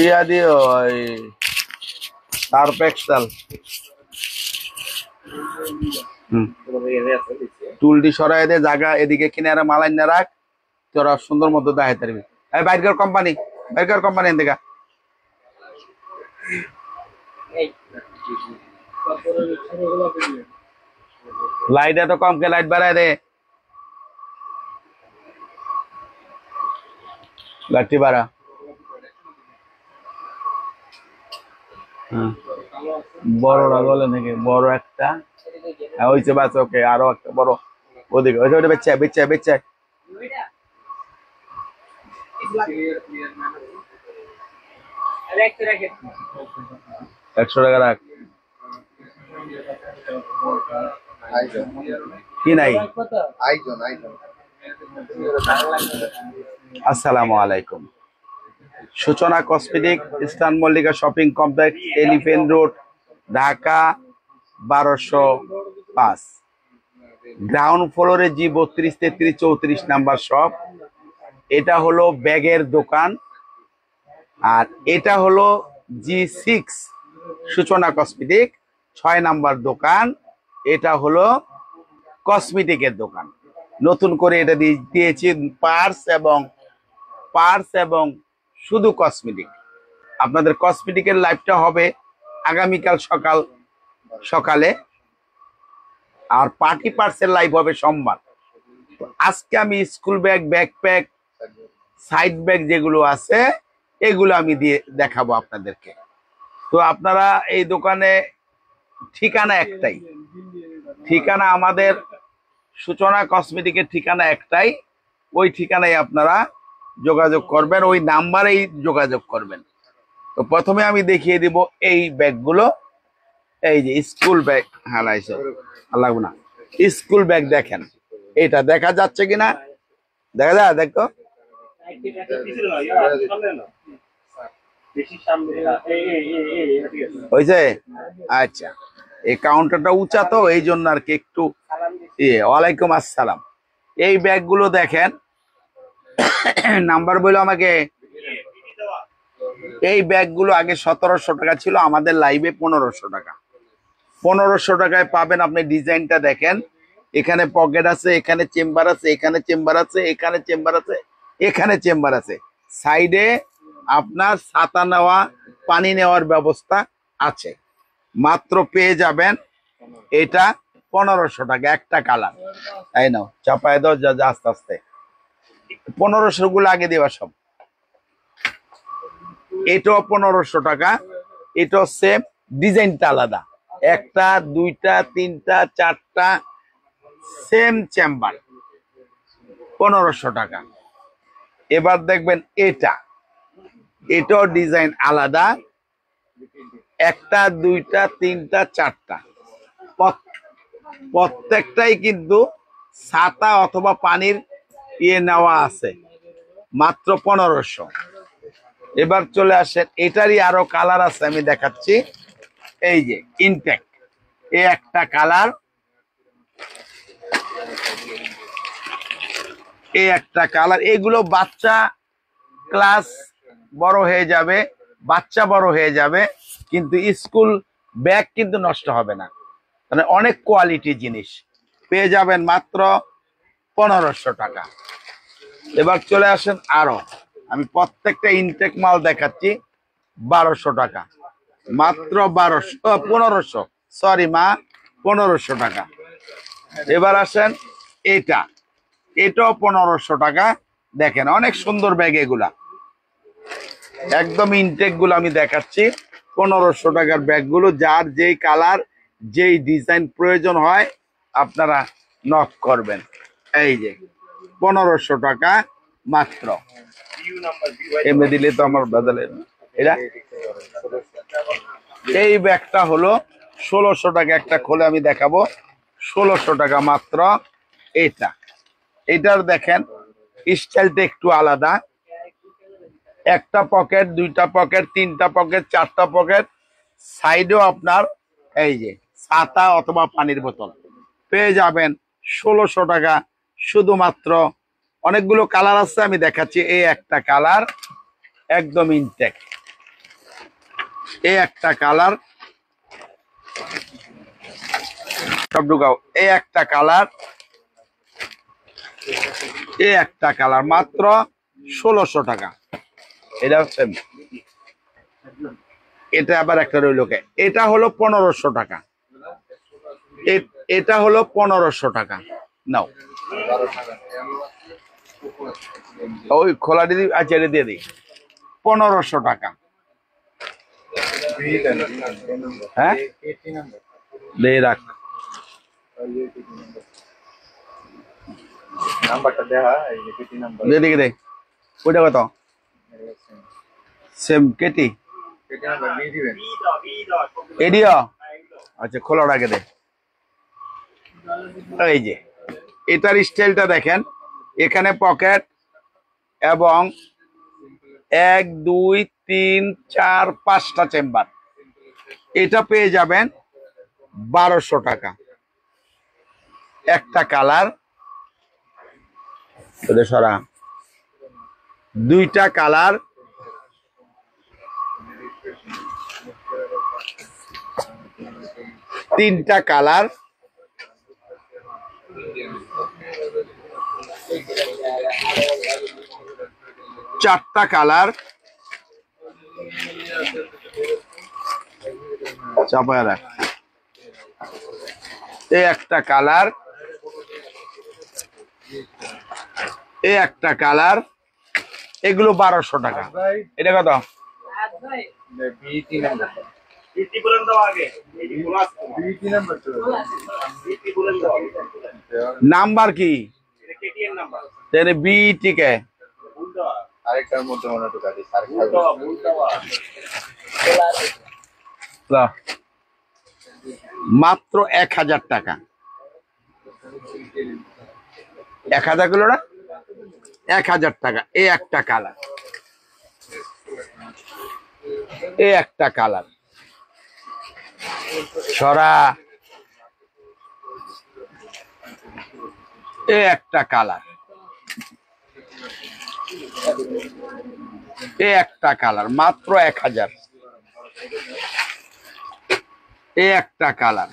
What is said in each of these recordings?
ইয়া দিও ওই Surf Excel টুলটি সরাই দে জায়গা এদিকে কিনারে মালাইন না রাখ তোরা সুন্দর মতো দেখাই পারবি। এই বাইরের কোম্পানি এদিকে লাইট এত কম কে লাইট বাড়ায় দে লাইটটি বাড়া। বড়টা বলে নাকি বড় একটা হয়েছে বাস ওকে আরো একটা বড় ওদিকে ওইটা ওটা বেচে 100 টাকা রাখ কি নাই। আসসালামু আলাইকুম। সূচনা cosmetic eastern Mallika shopping complex elephant road Dhaka 1205 ground ফ্লোরে জি 32 33 34 নাম্বার শপ। এটা হলো ব্যাগের দোকান আর এটা হলো G6 সূচনা কসমেটিক 6 নাম্বার দোকান। এটা হলো কসমেটিকের দোকান। নতুন করে এটা দিয়েছি পার্স এবং শুধু কসমেটিক। আপনাদের কসমেটিকের লাইভটা হবে আগামীকাল সকালে আর পার্টি পার্সের লাইভ হবে সোমবার। আজকে আমি school bag backpack side bag যেগুলো আছে এগুলো আমি দিয়ে দেখাবো আপনাদেরকে। তো আপনারা এই দোকানে ঠিকানা একটাই, ঠিকানা আমাদের সূচনা কসমেটিকের ঠিকানা একটাই। ওই ঠিকানায় আপনারা যোগাযোগ করবেন, ওই নাম্বারেই যোগাযোগ করবেন। তো প্রথমে আমি দেখিয়ে দিব এই ব্যাগগুলো। এই যে স্কুল ব্যাগ হালাইছে লাগবে না, স্কুল ব্যাগ দেখেন এটা দেখা যাচ্ছে কিনা দেখা যায় দেখো হয়েছে। আচ্ছা এই কাউন্টারটা উঁচা তো এই জন্য আর কি একটু ওয়ালাইকুম আসসালাম। এই ব্যাগগুলো দেখেন নাম্বার বললো আমাকে। এই ব্যাগগুলো আগে 1700 টাকা ছিল, আমাদের লাইভে 1500 টাকা। 1500 টাকায় পাবেন। আপনি ডিজাইনটা দেখেন, এখানে পকেট আছে, এখানে চেম্বার আছে, এখানে চেম্বার আছে, এখানে চেম্বার আছে, এখানে চেম্বার আছে। সাইডে আপনার ছাতা নেওয়া পানি নেওয়ার ব্যবস্থা আছে। মাত্র পেয়ে যাবেন এটা 1500 টাকা একটা কালার। তাই নাও চাপায় দাও যা আস্তে আস্তে 1500 গুলো আগে দেওয়া সব। এটাও 1500 টাকা। এটাও সেম, ডিজাইনটা আলাদা। একটা দুইটা তিনটা চারটা সেম চেম্বার 1500 টাকা। এবার দেখবেন এটাও ডিজাইন আলাদা। একটা দুইটা তিনটা চারটা প্রত্যেকটাই কিন্তু ছাতা অথবা পানির নেওয়া আছে। মাত্র 1500। এবার চলে আসেন, এটারই আরো কালার আছে আমি দেখাচ্ছি। এই যে ইনটেক এই একটা কালার, এই একটা কালার। এগুলো বাচ্চা ক্লাস বড় হয়ে যাবে, বাচ্চা বড় হয়ে যাবে, কিন্তু স্কুল ব্যাগ কিন্তু নষ্ট হবে না। মানে অনেক কোয়ালিটি জিনিস পেয়ে যাবেন মাত্র 1500 টাকা। এবার চলে আসেন আরো, আমি প্রত্যেকটা ইনটেক মাল দেখাচ্ছি 1200 টাকা। মাত্র 1500 সরি মা 1500 টাকা। এবার আসেন এটাও 1500 টাকা। দেখেন অনেক সুন্দর ব্যাগ এগুলা, একদম ইনটেক গুলো আমি দেখাচ্ছি। 1500 টাকার ব্যাগগুলো, যার যেই কালার যেই ডিজাইন প্রয়োজন হয় আপনারা নক করবেন। এই যে 1500 টাকা মাত্র। এমনি দিলে তো আমার বদলে এটা। এই ব্যাগটা হলো 1600 টাকা। একটা খোলে আমি দেখাবো 1600 টাকা মাত্র। এটার দেখেন স্টাইলটা একটু আলাদা। একটা পকেট, দুইটা পকেট, তিনটা পকেট, চারটা পকেট, সাইডেও আপনার এই যে ছাতা অথবা পানির বোতল পেয়ে যাবেন 1600 টাকা শুধুমাত্র। অনেকগুলো কালার আছে, আমি দেখাচ্ছি। এই একটা কালার একদম ইনটেক, এই একটা কালার, সব ঢুকাও। এই একটা কালার, এই একটা কালার মাত্র 1600 টাকা। এটা হচ্ছে, এটা আবার একটা রইল কে, এটা হলো 1500 টাকা। এটা হলো 1500 টাকা। নাও ওই খোলা দিয়ে, আচ্ছা এটা দিয়ে দিই, 1500 টাকা। হ্যাঁ দিয়ে রাখ, দেখে দে ওইটা কত, সেম কেটি এডিও। আচ্ছা খোলা রাখে দে। এই যে এটার স্টাইলটা দেখেন, এখানে পকেট এবং 1 2 3 4 5টা চেম্বার। এটা পেয়ে যাবেন 1200 টাকা। একটা কালার, সরা, দুইটা কালার, তিনটা কালার, চারটা কালার, চাপায় রাখ, এই একটা কালার, এই একটা কালার। এগুলো 1200 টাকা। এটা কত? নাম্বার কি বিটি কে? মাত্র 1000 টাকা। 1000 কিলো না, 1000 টাকা। এই একটা কালার, এই একটা কালার, সরা, এই একটা কালার, এই একটা কালার মাত্র 1000। এই একটা কালার,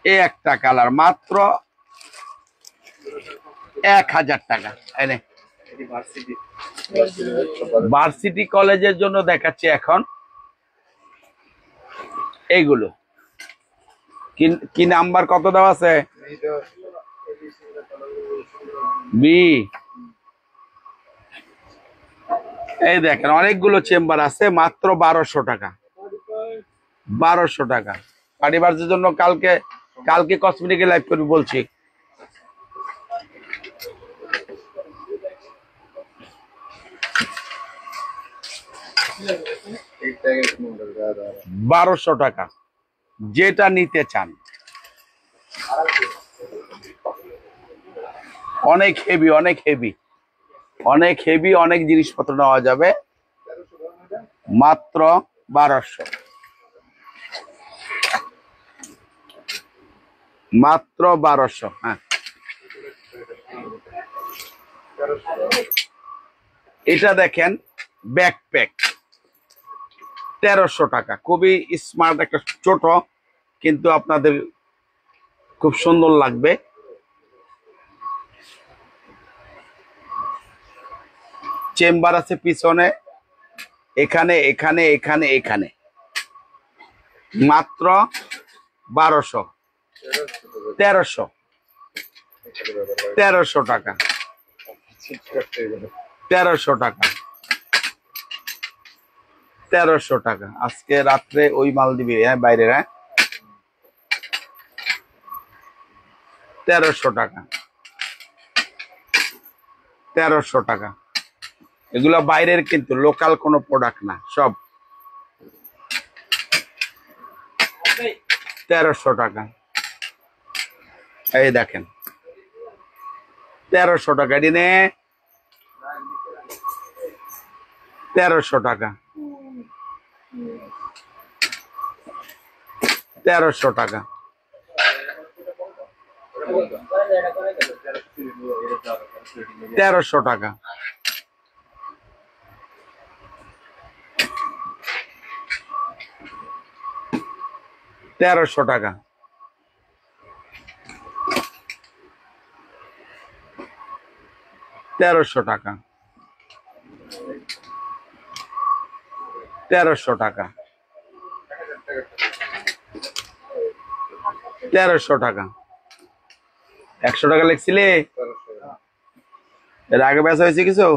এই একটা কালার মাত্র 1000 টাকা। এনে ভার্সিটি কলেজের জন্য দেখাচ্ছি এখন এইগুলো। কি নাম্বার কত দেওয়া আছে? বি। এই দেখেন অনেকগুলো চেম্বার আছে, মাত্র 1200 টাকা। 1200 টাকা পার্টিভার্সের জন্য। কালকে কসমেটিকে লাইভ করবি বলছি। বারোশো টাকা, যেটা নিতে চান। অনেক হেভি, অনেক হেভি, অনেক হেভি, অনেক জিনিসপত্র নেওয়া যাবে মাত্র 1200। মাত্র 1200। হ্যাঁ এটা দেখেন ব্যাকপ্যাক 1300 টাকা। খুবই স্মার্ট একটা, ছোট কিন্তু আপনাদের খুব সুন্দর লাগবে। চেম্বার আছে পিছনে, এখানে এখানে এখানে এখানে। মাত্র 1200। 1300। 1300 টাকা। 1300 টাকা। 1300 টাকা। আজকে রাত্রে ওই মাল দিবি, হ্যাঁ বাইরে। হ্যাঁ 1300 টাকা। 1300 টাকা। এগুলো বাইরের, কিন্তু লোকাল কোনো প্রোডাক্ট না, সব 1300 টাকা। এই দেখেন 1300 টাকা। এটি নে 1300 টাকা। 1300 টাকা। তেরোশো টাকা, তেরোশো টাকা, তেরোশো টাকা, তেরোশো টাকা, তেরোশো টাকা। 100 টাকা লিখছিলে? এর আগে বেচা হয়েছে কিছু?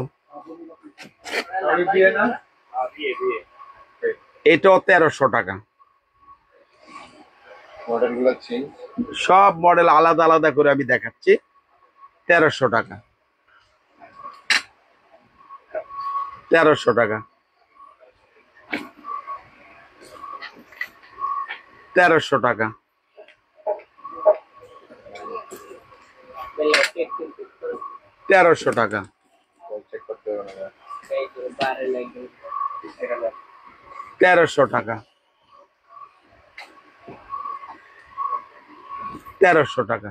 এটাও 1300 টাকা। সব মডেল আলাদা আলাদা করে আমি দেখাচ্ছি। 1300 টাকা, 1300 টাকা, 1300 টাকা, 1300 টাকা, 1300 টাকা, 1300 টাকা।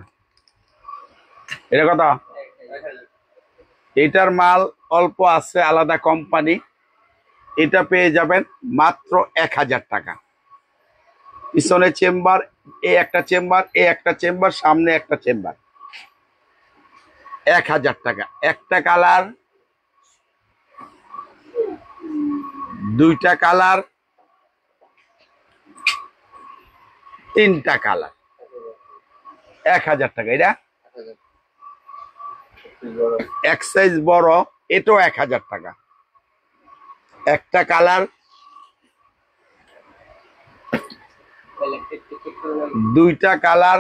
এটা কথা, এটার মাল অল্প আছে, আলাদা কোম্পানি। এটা পেয়ে যাবেন মাত্র 1000 টাকা। পিছনে চেম্বার, এই একটা চেম্বার, এই একটা চেম্বার, সামনে একটা চেম্বার। 1000 টাকা। একটা কালার, দুইটা কালার, তিনটা কালার, 1000 টাকা। এটা এক সাইজ বড়, এটাও 1000 টাকা। একটা কালার, দুইটা কালার,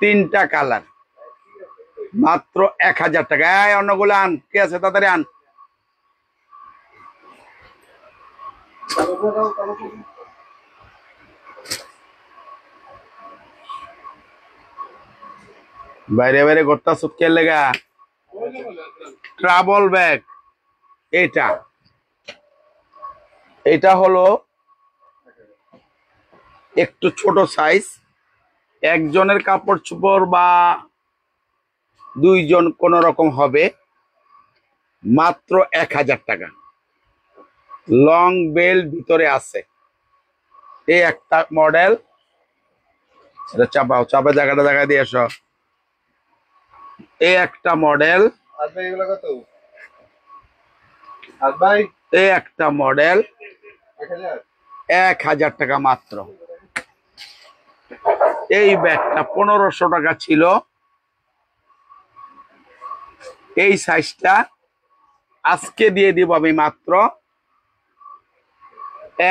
তিনটা কালার, মাত্র 1000 টাকা। এই অন্যগুলো আন, কে আছে তাড়াতাড়ি আন। বাইরে বাইরে গোটা সুটকের লেগা ট্রাভেল ব্যাগ। এটা এটা হলো একটু ছোট সাইজ, একজনের কাপড় চোপড় বা দুইজন কোন রকম হবে, মাত্র 1000 টাকা। লং বেল ভিতরে আছে। এই একটা মডেল, এটা চাপাও, চাপা জায়গাটা দেখা দিয়ে এসো। এই একটা মডেল, এই একটা মডেল, 1000 টাকা মাত্র। এই ব্যাগটা 1500 টাকা ছিল। এই সাইজটা আজকে দিয়ে দিব আমি মাত্র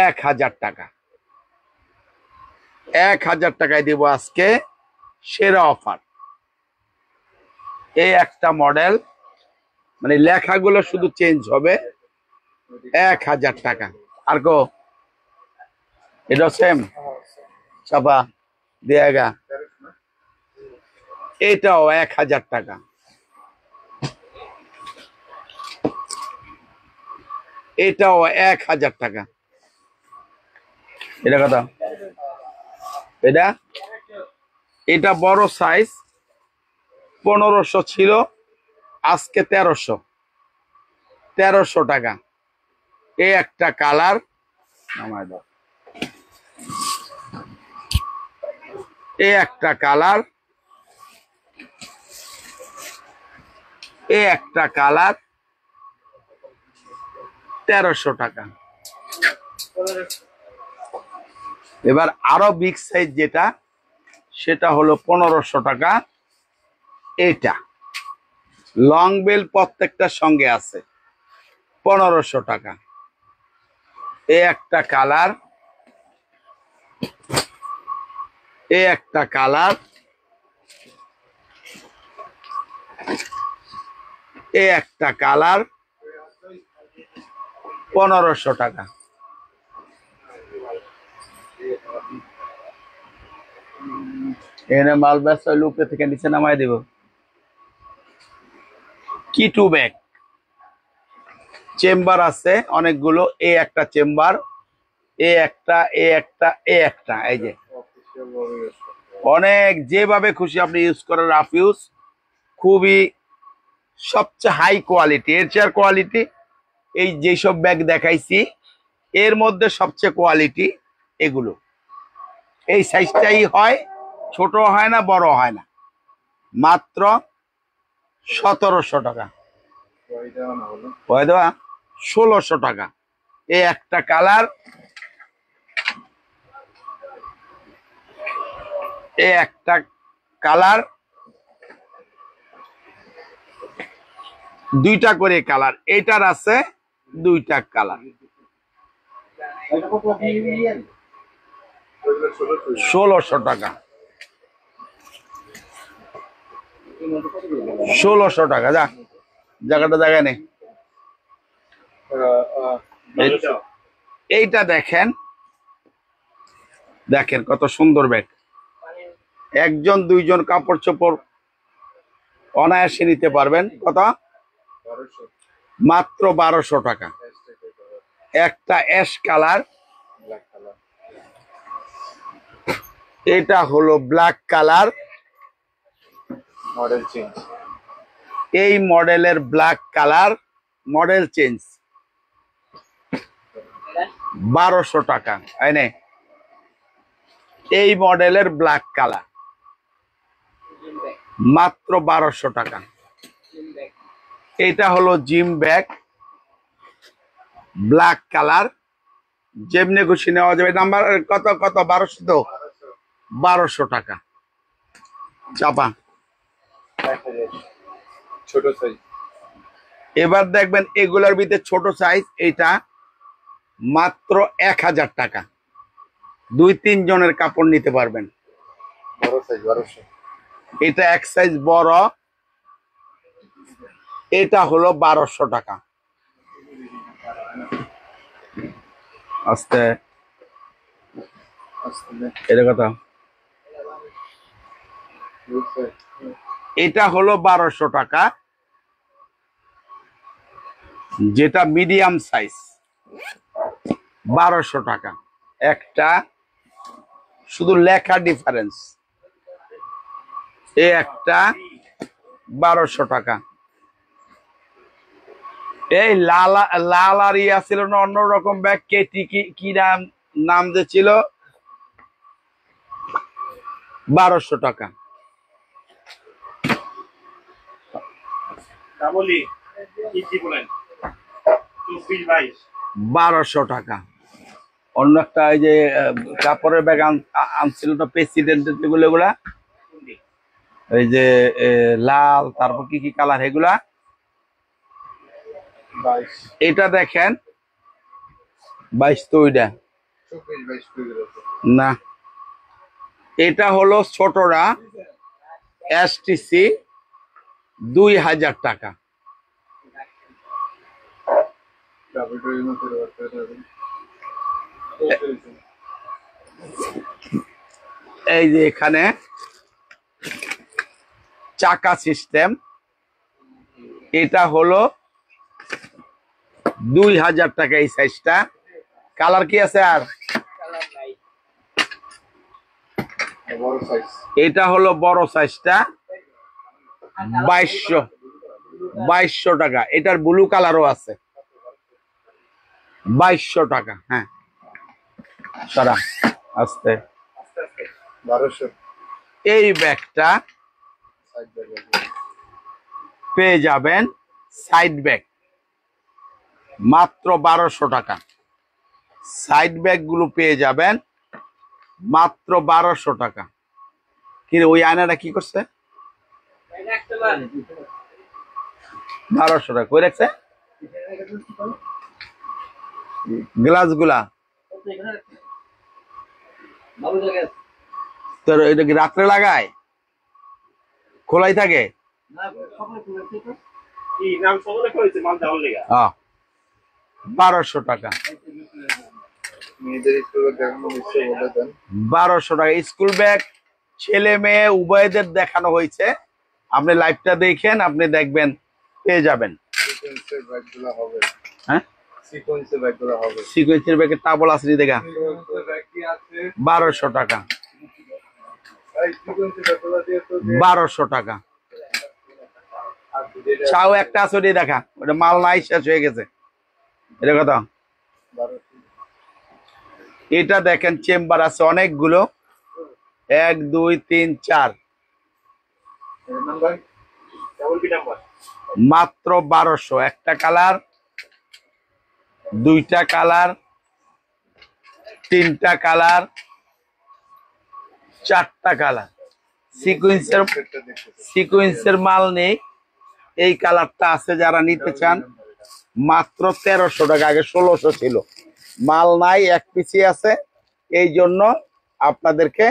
1000 টাকা। 1000 টাকায় দিব আজকে, সেরা অফার। এই একটা মডেল, মানে লেখাগুলো শুধু চেঞ্জ হবে। 1000 টাকা। আর কো এটা সেম চাপা দেয়াগা, এটাও 1000 টাকা। এটাও 1000 টাকা। এটা কথা, এটা এটা বড় সাইজ, 1500 ছিল, আজকে 1300, 1300 টাকা। এই একটা কালার, এই একটা কালার, এই একটা কালার, 1300 টাকা। এবার আরো বিগ সাইজ যেটা, সেটা হলো 1500 টাকা। এটা লং বেল প্রত্যেকটার সঙ্গে আছে, 1500 টাকা। এই একটা কালার, এই একটা কালার, এই একটা কালার, 1500 টাকা। এখানে মাল ব্যবসা উপরে থেকে নিচে নামাই দেব। কিটু ব্যাগ, চেম্বার আছে অনেকগুলো। এই একটা চেম্বার, এ একটা, এ একটা, এ একটা, এই যে অনেক যেভাবে খুশি আপনি ইউজ করেন, রাফ ইউজ, খুবই সবচেয়ে হাই কোয়ালিটি। এর চেয়ার কোয়ালিটি এই যেসব ব্যাগ দেখাইছি এর মধ্যে সবচেয়ে কোয়ালিটি এগুলো। এই সাইজটাই হয়, ছোট হয় না, বড় হয় না। মাত্র 1700 টাকা, 1600 টাকা। এই একটা কালার, এই একটা কালার, দুইটা করে কালার। এটার আছে দুইটা কালার, 1600 টাকা, 1600 টাকা। যা জায়গাটা জায়গা নেই। এইটা দেখেন, দেখেন কত সুন্দর ব্যাগ। একজন দুইজন কাপড় চোপড় অনায়াসে নিতে পারবেন। কত? মাত্র 1200 টাকা। একটা অ্যাশ কালার, এটা হলো ব্ল্যাক কালার। মডেল চেঞ্জ, এই মডেলের ব্ল্যাক কালার মডেল চেঞ্জ, 1200 টাকা। আইনে এই মডেলের ব্ল্যাক কালার মাত্র 1200 টাকা। এটা হলো জিম ব্যাগ, ব্ল্যাক কালার, যেমনি খুশি নেওয়া যাবে। নাম্বার কত? কত? 1200 তো, 1200 টাকা। চাপা ছোট সাইজ। এবার দেখবেন এগুলোর ভিতরে ছোট সাইজ, এটা মাত্র 1000 টাকা। 2-3 জনের কাপড় নিতে পারবেন। বড় সাইজ 1200। এটা এক সাইজ বড়, এটা হলো 1200 টাকা। আস্তে এটা কথা, এটা হলো 1200 টাকা, যেটা মিডিয়াম সাইজ, 1200 টাকা। একটা শুধু লেখা ডিফারেন্স। এই একটা 1200 টাকা। এই লাল লাল আর ইয়া ছিল না, অন্যরকম ব্যাগ, কেটি কি নাম নাম যে ছিল, 1200 টাকা। 1200 টাকা। অন্য একটা এই যে কাপড়ের ব্যাগ আনছিল না প্রেসিডেন্টের, যেগুলো এগুলা এই যে লাল, তারপর কি কি কালার এগুলা। এটা দেখেন 22 তো, ওইটা না, এটা হলো ছোটরা এসটিসি, 2000 টাকা। এই যে এখানে চাকা সিস্টেম, এটা হলো 2000 টাকা। এই সাইজটা কালার কি আছে? আর বড় সাইজ, এটা হলো বড় সাইজটা, 2200 টাকা। এটার ব্লু কালারও আছে, 2200 টাকা। হ্যাঁ সারা আস্তে। 1200। এই ব্যাগটা পেয়ে যাবেন সাইড ব্যাগ, মাত্র 1200 টাকা। সাইড ব্যাগ গুলো পেয়ে যাবেন মাত্র 1200 টাকা। কি ওই আয়নাটা কি করছে? 1200 টাকা কই রাখছে গ্লাস গুলা? তোর এটা কি রাত্রে লাগায়, খোলাই থাকে? 1200 টাকা। 1200 টাকা স্কুল ব্যাগ, ছেলে মেয়ে উভয়দের দেখানো হয়েছে। আপনি লাইভটা দেখেন, আপনি দেখবেন পেয়ে যাবেন। হ্যাঁ সিকোয়েন্সের ব্যাগের টাবল আছে দেখা, 1200 টাকা। 1200 টাকা। চাও একটা আছে ওটাই দেখা, ওটা মাল নাই, শেষ হয়ে গেছে। এটা কত? এটা দেখেন চেম্বার আছে অনেকগুলো, 1 2 3 4, মাত্র 1200। একটা কালার, দুইটা কালার, তিনটা কালার, চারটা কালার। সিকুয়েন্সের মাল নেই, এই কালারটা আছে। যারা নিতে চান মাত্র 1300 টাকা, আগে 1600 ছিল। মাল নাই, এক পিসি আছে, এই জন্য আপনাদেরকে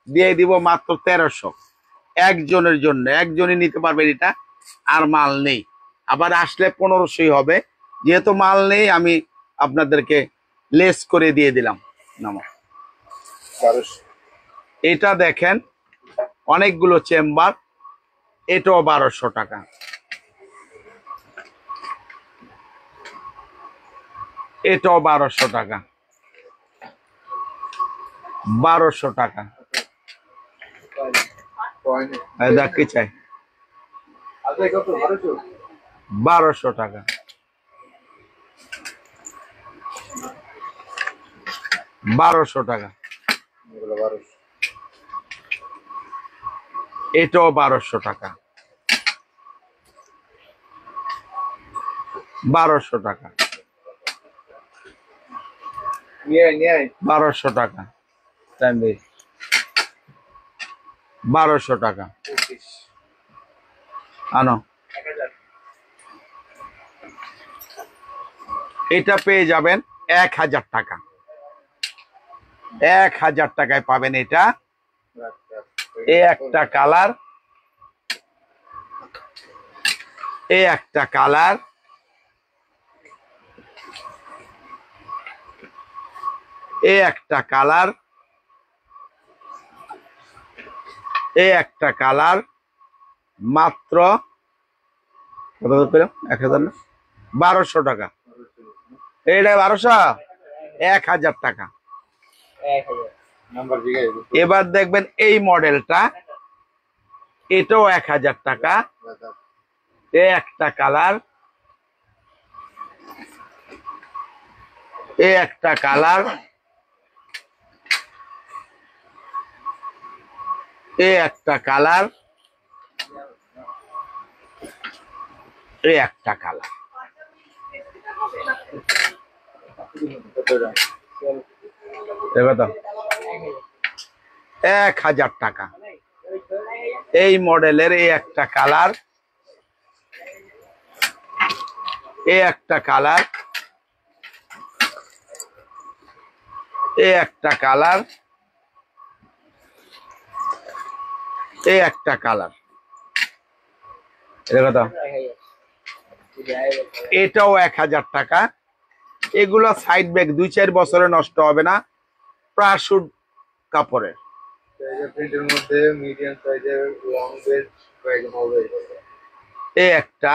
দিয়ে দিব মাত্র 1300 একজনের জন্য। একজনই নিতে পারবেন এটা, আর মাল নেই। আবার আসলে 1500 হবে, যেহেতু মাল নেই আমি আপনাদেরকে লেস করে দিয়ে দিলাম। নামা এটা দেখেন অনেকগুলো চেম্বার, এটাও 1200 টাকা। এটাও 1200 টাকা, 1200 টাকা। দেখ কি চাই, 1200 টাকা, 1200 টাকা। এটাও 1200 টাকা, 1200 টাকা, 1200 টাকা, 1200 টাকা। আনো, এটা পেয়ে যাবেন 1000 টাকা। 1000 টাকায় পাবেন এটা। একটা কালার, একটা কালার, একটা কালার, একটা কালার, মাত্র কত করে? 1000 না, 1200 টাকা। এইটা 1200, 1000 টাকা। এবার দেখবেন এই মডেলটা, এটাও 1000 টাকা। একটা কালার, একটা কালার, একটা কালার, একটা কালার। কত? 1000 টাকা। এই মডেলের একটা কালার, একটা কালার, একটা কালার, একটা কালার। এটা কত? এটাও 1000 টাকা। এগুলো সাইড ব্যাগ 2-4 বছরে নষ্ট হবে না, প্রাশুট কাপড়ের। একটা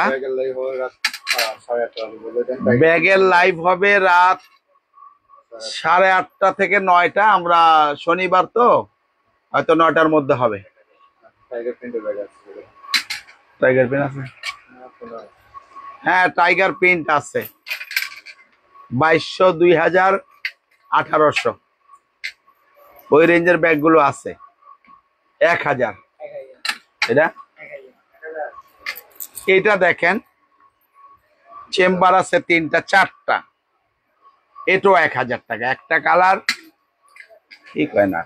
ব্যাগের লাইভ হবে রাত 8:30 থেকে 9টা। আমরা শনিবার তো, হয়তো 9টার মধ্যে হবে। টাইগার প্রিন্ট আছে, হ্যাঁ টাইগার প্রিন্ট আছে। 2200, 2000, 1800 ওই রেঞ্জের ব্যাগ গুলো আছে। 1000 এটা। এটা দেখেন চেম্বার আছে 3টা 4টা, এটাও 1000 টাকা। একটা কালার, ঠিক হয় না,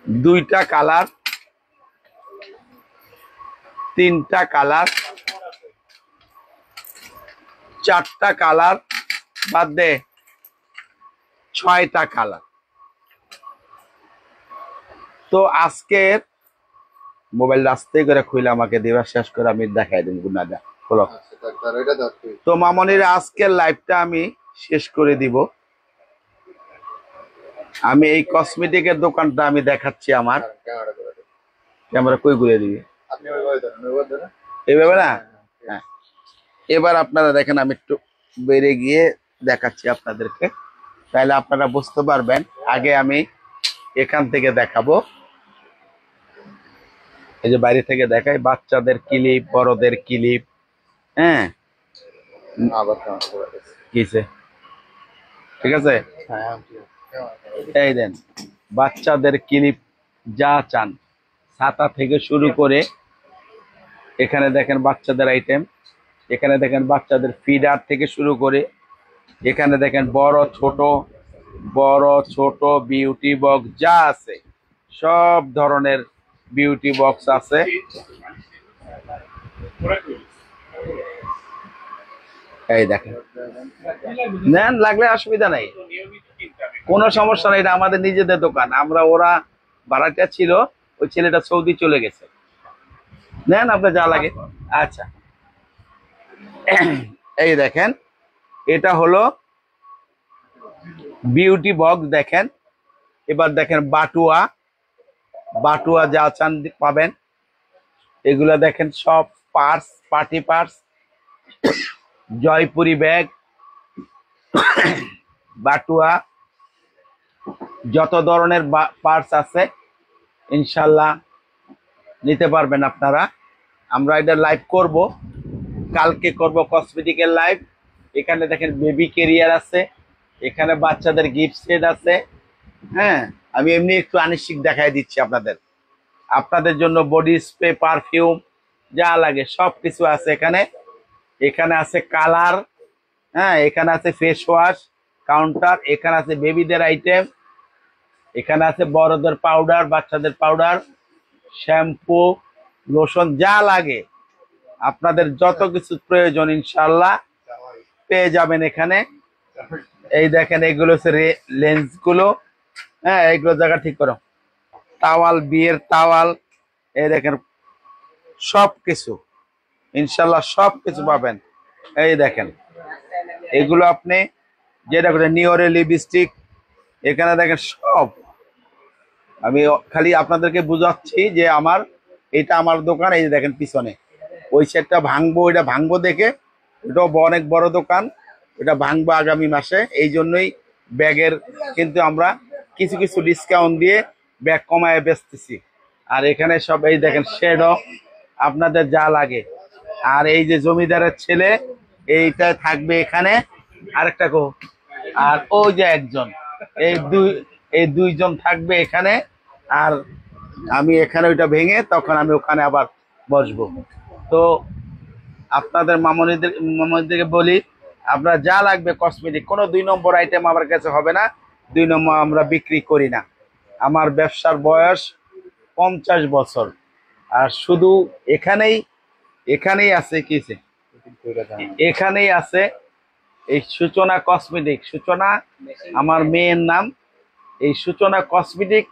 দুইটা কালার, তিনটা কালার, চারটা কালার, বাদ দে 6টা কালার। তো আজকের মোবাইল রাস্তায় করে খুলে আমাকে দেওয়া শেষ করে আমি দেখাই দিন গুনাদা হলো। তো মামনির আজকের লাইভটা আমি শেষ করে দিব। আমি এই কসমেটিকের দোকানটা আমি দেখাচ্ছি। আমার ক্যামেরা কই ঘুরে দিবি এইভাবে না? হ্যাঁ, এবার আপনারা দেখেন, আমি একটু বেড়ে গিয়ে দেখাচ্ছি আপনাদেরকে, তাহলে আপনারা বুঝতে পারবেন। আগে আমি এখান থেকে দেখাবো, এই যে বাইরে থেকে দেখাই, বাচ্চাদের ক্লিপ, বড়দের ক্লিপ। হ্যাঁ, আবার কেমন করে গেছে? কিসে ঠিক আছে। হ্যাঁ এই দেন বাচ্চাদের ক্লিপ যা চান, ছাতা থেকে শুরু করে এখানে দেখেন বাচ্চাদের আইটেম, এখানে দেখেন বাচ্চাদের ফিডার থেকে শুরু করে, এখানে দেখেন বড় ছোট বিউটি বক্স যা আছে, সব ধরনের বিউটি বক্স আছে। এই দেখেন, নেন, লাগলে অসুবিধা নাই, কোনো সমস্যা নাই। এটা আমাদের নিজেদের দোকান, আমরা, ওরা ভাড়াটিয়া ছিল, ওই ছেলেটা সৌদি চলে গেছে। নেন আপনার যা লাগে। আচ্ছা, এই দেখেন, এটা হলো বিউটি বক্স। দেখেন, এবার দেখেন বাটুয়া যা চান পাবেন। এগুলা দেখেন সব purse, party purse, Jaipuri bag, বাটুয়া, যত ধরনের পার্স আছে ইনশাল্লাহ নিতে পারবেন আপনারা। আমরা এটা লাইভ করব, কালকে করব কসমেটিকের লাইভ। এখানে দেখেন বেবি কেরিয়ার আছে, এখানে বাচ্চাদের গিফট সেট আছে। হ্যাঁ, আমি এমনি একটু আনিশ্চিক দেখাই দিচ্ছি আপনাদের। আপনাদের জন্য বডি স্প্রে, পারফিউম যা লাগে সব কিছু আছে এখানে। এখানে আছে কালার, হ্যাঁ, এখানে আছে ফেস ওয়াশ কাউন্টার, এখানে আছে বেবিদের আইটেম, এখানে আছে বড়দের পাউডার, বাচ্চাদের পাউডার, শ্যাম্পু, লোশন যা লাগে আপনাদের যত কিছু প্রয়োজন ইনশাল্লাহ পেয়ে যাবেন এখানে। এই দেখেন, এগুলো হচ্ছে লেন্স গুলো। হ্যাঁ, এইগুলো জায়গা ঠিক করো, তাওয়াল, বিয়ের তাওয়াল, এই দেখেন সব কিছু ইনশাল্লাহ সব কিছু পাবেন। এই দেখেন, এগুলো আপনি যেটা করে নিওরে লিপস্টিক, এখানে দেখেন সব। আমি খালি আপনাদেরকে বুঝাচ্ছি যে এটা আমার দোকান। এই যে দেখেন পিছনে ওই সেটটা ভাঙবো, ওইটা ভাঙবো দেখে, ওটাও অনেক বড় দোকান, ওটা ভাঙবো আগামী মাসে। এই জন্যই ব্যাগের কিন্তু আমরা কিছু কিছু ডিসকাউন্ট দিয়ে ব্যাগ কমায় বেচতেছি। আর এখানে সব এই দেখেন শেডও আপনাদের যা লাগে। আর এই যে জমিদারের ছেলে, এইটা থাকবে এখানে, আরেকটা কো, আর ওই যে একজন, এই দুইজন থাকবে এখানে। আর আমি এখানে ওইটা ভেঙে তখন আমি ওখানে আবার বসবো। তো আপনাদের মামনিদেরকে বলি, আপনার যা লাগবে কসমেটিক, কোনো 2 নম্বর আইটেম আমার কাছে হবে না, 2 নম্বর আমরা বিক্রি করি না। আমার ব্যবসার বয়স 50 বছর। আর শুধু এখানেই আছে কিসে, এখানেই আছে এই সূচনা কসমেটিক। সূচনা আমার মেয়ের নাম। এই সূচনা কসমেটিক,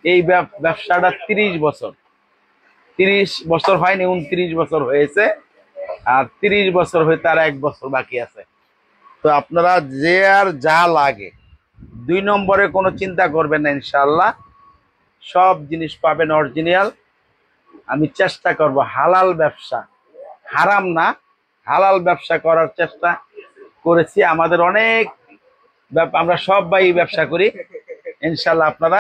এই ব্যবসাটা 30 বছর, 30 বছর হয়নি, 29 বছর হয়েছে। আর 30 বছর হইতে আর 1 বছর বাকি আছে। তো আপনারা যে আর যা লাগে 2 নম্বরে কোনো চিন্তা করবেন না, ইনশাল্লাহ সব জিনিস পাবেন অরিজিনাল। আমি চেষ্টা করব হালাল ব্যবসা, হারাম না, হালাল ব্যবসা করার চেষ্টা করেছি। আমাদের অনেক আমরা সবাই ব্যবসা করি, ইনশাল্লাহ আপনারা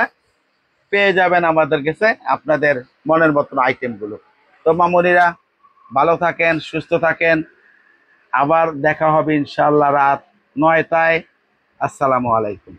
পেয়ে যাবেন আমাদের কাছে আপনাদের মনের মতন আইটেম গুলো। তো মামুনিরা ভালো থাকেন, সুস্থ থাকেন, আবার দেখা হবে ইনশাল্লাহ রাত 9টায়। আসসালামু আলাইকুম।